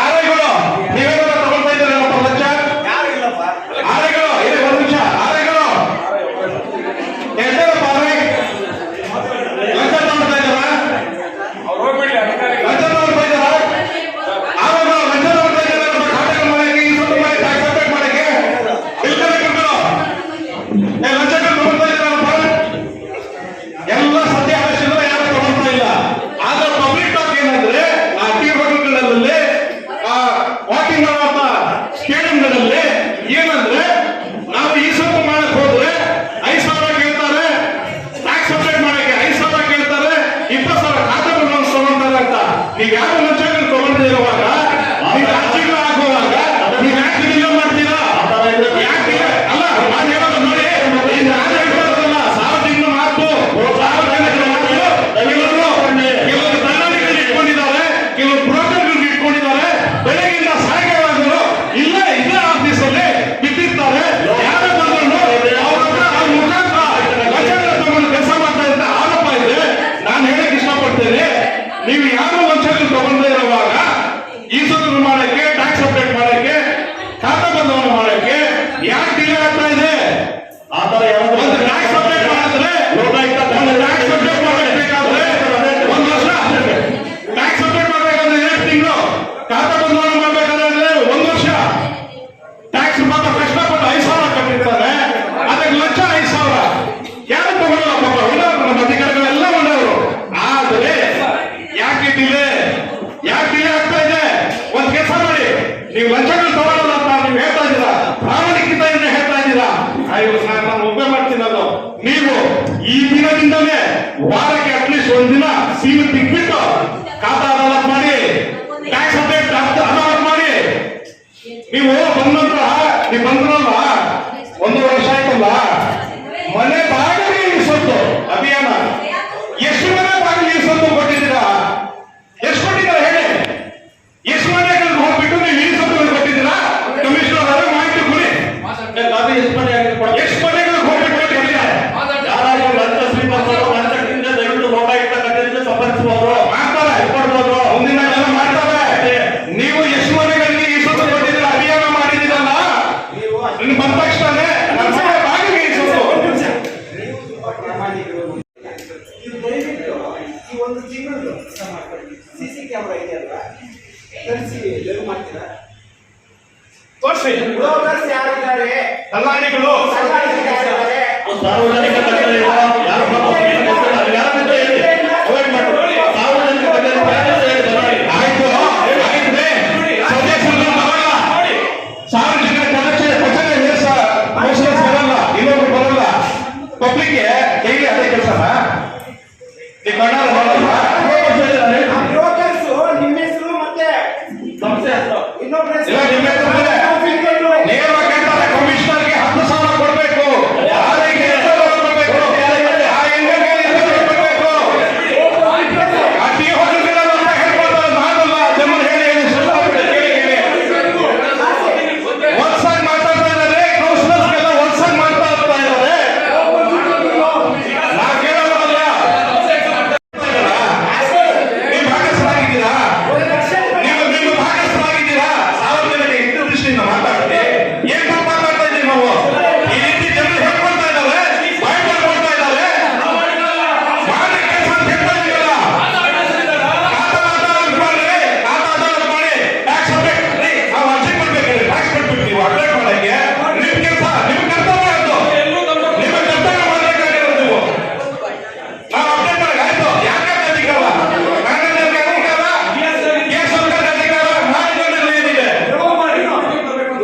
ಆರೆಗಳು ನೀವೇನಾದ್ರು ತಗೊಳ್ತಾ ಇದ್ದೀರಾ ಲಂಚ? ಆರೆಗಳು ಇದೆ ಒಂದು ನಿಮಿಷ. ಆರೆಗಳು ಎಷ್ಟೇನಪ್ಪ ಆರೆ ಲಂಚ ತಗೊಳ್ತಾ ಇದ್ದಾರಾ? ಲಂಚ ತಗೊಳ್ತಾ ಇದ್ದಾರಾ? ಆರೆಗಳು ಲಂಚ ತಗೊಳ್ತಾ ಇದ್ದಾರೆ ನಮ್ಮ ಖಾತೆಗಳು ಮಾಡಕ್ಕೆ, ಈ ಸ್ವಲ್ಪ ಮಾಡಿ ಟ್ಯಾಕ್ಸ್ ಅಪ್ಡೇಟ್ ಮಾಡಕ್ಕೆ ಇಲ್ಕರು ಲಂಚಗಳು ತಗೊಳ್ತಾ ಇದ್ದಾರಪ್ಪ. ಎಲ್ಲ ಸತ್ಯ ಆಲೋಚನೆ ಯಾರು ತಗೊಳ್ತಾ ಇಲ್ಲ. ಆದ್ರೆ ಪಬ್ಲಿಕ್ ಟಾಕ್ ಏನಂದ್ರೆ ಆ ಟಿ ಹೋಟೆಲ್ಗಳಲ್ಲಿ ವಾಕಿಂಗ್ ಮಾಡುವಂತ ಸ್ಟೇಡಿಯಂಗಳಲ್ಲಿ ಏನಂದ್ರೆ ನಾವು ಈ ಸ್ವಲ್ಪ ಮಾಡಕ್ ಹೋದ್ರೆ 5,000 ಕೇಳ್ತಾರೆ, ಟ್ಯಾಕ್ಸ್ ಅಪ್ಡೇಟ್ ಮಾಡಕ್ಕೆ 5,000 ಕೇಳ್ತಾರೆ, 20,000 ಖಾತೆ ಬಂದು ತಗೊಂತಾರೆ ಅಂತ. ನೀವು ಯಾವ ಲಂಚಗಳು ತಗೊಳ್ತಾ ಇರುವಾಗ ನೀವು ರಾಜ್ಯಗಳು ಆಗುವಾಗ ನೀವು ಯಾಕೆ ಇಲ್ಲ ಮಾಡ್ತೀರಾ? ಯಾಕೆ ಅಲ್ಲ ನಾನು ಹೇಳೋದು ನೋಡಿ, ನಾನು ಹೇಳ್ತಾರಲ್ಲ ಸಾರ್ವಜನಿಕ ಮಾತು, ಸಾರ್ವಜನಿಕರ ಮಾತು ಕೆಲವರು ದಲ್ಲಾಳಿಗಳು ಇಟ್ಕೊಂಡಿದ್ದಾರೆ, ಕೆಲವರು ಬ್ರೋಕರ್ಗಳು ಇಟ್ಕೊಂಡಿದ್ದಾರೆ. ಬೆಳಗಿಂದ ಸಾಯಂಕಾಲವಾದರೂ ಇಲ್ಲ ಇದೇ ಆಫೀಸಲ್ಲಿ ಬಿಟ್ಟಿರ್ತಾರೆ. ಯಾರು ಬಂದ್ರು ಅವ್ರ ಮುಖಾಂತರ ಲಂಚಗಳು ತಗೊಂಡು ಕೆಲಸ ಮಾಡ್ತಾ ಇದ್ದ ಆರೋಪ ಇದೆ. ನಾನು ಹೇಳಕ್ ಇಷ್ಟಪಡ್ತೇನೆ, ನೀವು ಯಾರು ಲಂಚಗಳು ತಗೊಂಡೇ ಇರುವಾಗ ಈ ಸದನ ಮಾಡಕ್ಕೆ, ಟ್ಯಾಕ್ಸ್ ಅಪ್ಡೇಟ್ ಮಾಡಕ್ಕೆ, ಖಾತಾ ಬಂಧನ ಮಾಡಕ್ಕೆ ಯಾಕೆ ಡಿಲೇ ಆಗ್ತಾ ಇದೆ? ಒಂದು ಟ್ಯಾಕ್ಸ್ ಅಪ್ಡೇಟ್ ಮಾಡಿದ್ರೆ ಟ್ಯಾಕ್ಸ್ ಅಪ್ಡೇಟ್ ಮಾಡಬೇಕಾದ್ರೆ 1 ವರ್ಷ, ಟ್ಯಾಕ್ಸ್ ಅಪ್ಡೇಟ್ ಮಾಡಬೇಕಾದ್ರೆ 2 ತಿಂಗಳು, ಖಾತಾ ಬಂಧನ ಮಾಡಬೇಕಾದ್ರೆ 1 ವರ್ಷ. ಟ್ಯಾಕ್ಸ್ ಪಾಪ ಕಷ್ಟಪಟ್ಟು 5,000 ಕಟ್ಟಿರ್ತಾರೆ, ಅದಕ್ಕೆ ಲಂಚ 5,000 ಯಾರು ತಗೊಳ್ಳಲ್ಲ ಪಾಪ. ಉಳ್ಳವರು ನಮ್ಮ ಅಧಿಕಾರಿಗಳೆಲ್ಲ ಉಳ್ಳವರು. ಆದ್ರೆ ಯಾಕೆ ಡಿಲೇ ಆಗ್ತಾ ಇದೆ? ಒಂದ್ ಕೆಲಸ ಮಾಡಿ, ನೀವು ಲಂಚಗಳು ತಗೊಳ್ಳಲ್ಲ ಅಂತ ನೀವು ಹೇಳ್ತಾ ಇದ್ದೀರಾ, ಪ್ರಾಮಾಣಿಕತೆಯಿಂದ ಹೇಳ್ತಾ ಇದ್ದೀರಾ. ನಾನು ಒಬ್ಬೇ ಮಾಡ್ತೀನಿ ಅದು. ನೀವು ಈ ದಿನದಿಂದಲೇ ವಾರಕ್ಕೆ ಅಟ್ಲೀಸ್ಟ್ ಒಂದಿನ ಸೀಮೆ ತಿಕ್ಬಿಟ್ಟು ಖಾತಾ ಅದಾಲತ್ ಮಾಡಿ, ಟ್ಯಾಕ್ಸ್ ಅಪ್ಡೇಟ್ ಅದಾಲತ್ ಮಾಡಿ. ನೀವು ನೀವು ಬಂದ್ರಲ್ಲ 1 ವರ್ಷ ಆಯ್ತಲ್ಲ, ಮನೆ ಬಾಗಿಲು ಇರಿಸೋದು ಅಭಿಯಾನ. ಎಷ್ಟು ಮನೆ ಬಾಗಿಲು ಇರಿಸೋದು ಕೊಟ್ಟಿದ್ದೀರಾ? ಎಷ್ಟು ಕೊಟ್ಟಿದ್ದೀರಾ ಹೇಳಿ? ಎಷ್ಟು ಮನೆಗಳಿಗೆ ಹೋಗ್ಬಿಟ್ಟು ನೀವು ಇರಿಸೋದು ಕೊಟ್ಟಿದ್ದೀರಾ? ಕಮಿಷನರ್ ಅವರೇ ಮಾಹಿತಿ ಕೊಡಿ. ಎಷ್ಟು ಮನೆಗಳಿಗೆ ಹೋಗ್ಬಿಟ್ಟು ಕೊಟ್ಟಿದ್ದೀರಾ? ಯಾರಾದ್ರೂ ಲಂಚ ಸ್ವೀಕರಿಸೋದು, ಲಂಚದಿಂದ ದಯವಿಟ್ಟು ಲೋಕಾಯುಕ್ತ ಕಚೇರಿಗೆ ಸಂಪರ್ಕಿಸಬಹುದು, ಮಾಡ್ತಾರೆ, ಕೊಡ್ಬೋದು, ಮುಂದಿನ ಎಲ್ಲ ಮಾಡ್ತಾರೆ. ನೀವು ಎಷ್ಟು ಮನೆಗಳಿಗೆ ಇರಿಸೋದು ಕೊಟ್ಟಿದ್ದೀರಾ? ಅಭಿಯಾನ ಮಾಡಿದ್ದೀರಲ್ಲ, ಇನ್ನು ಬಂದ ತಕ್ಷಣ ನನ್ನ ಮನೆ ಬಾಗಿಲಿಗೆ ಇರಿಸೋದು. ಈ ಒಂದು ತಿಂಗಳು ಸಿಸಿ ಕ್ಯಾಮೆರಾ ಇದೆಯಲ್ಲ, ತರಿಸಿ ಲೈವ್ ಮಾಡ್ತೀರಾ? ತೋರಿಸಿ. ಬ್ರೋಕರ್ಸ್ ಯಾರಿದ್ದಾರೆ? ದಲ್ಲಾಳಿಗಳು ಯಾರಿದ್ದಾರೆ? ಸಾರ್ವಜನಿಕ ಕಚೇರಿ ಯಾರು ಯಾರಂತ ಹೇಳಿ ಅವಾಯ್ಡ್ ಮಾಡಿ. ಸಾರ್ವಜನಿಕ ಕಚೇರಿ ಆಯ್ತು ಸಾರ್ವಜನಿಕ ಕಚೇರಿ ಬರಲ್ಲ, ಇನ್ನೊಬ್ರು ಬರಲ್ಲ. ಪಬ್ಲಿಕ್ ಹೇಗೆ ಅದೇ ಕೆಲಸನ ನೀವು ಕಣ್ಣಾರ ಬರಲ್ಲ. ಬ್ರೋಕರ್ಸ್ ನಿಮ್ಮ ಹೆಸರು ಮತ್ತೆ ಸಂಸ್ಥೆ ಇನ್ನೊಬ್ಬರ ಹೆಸರು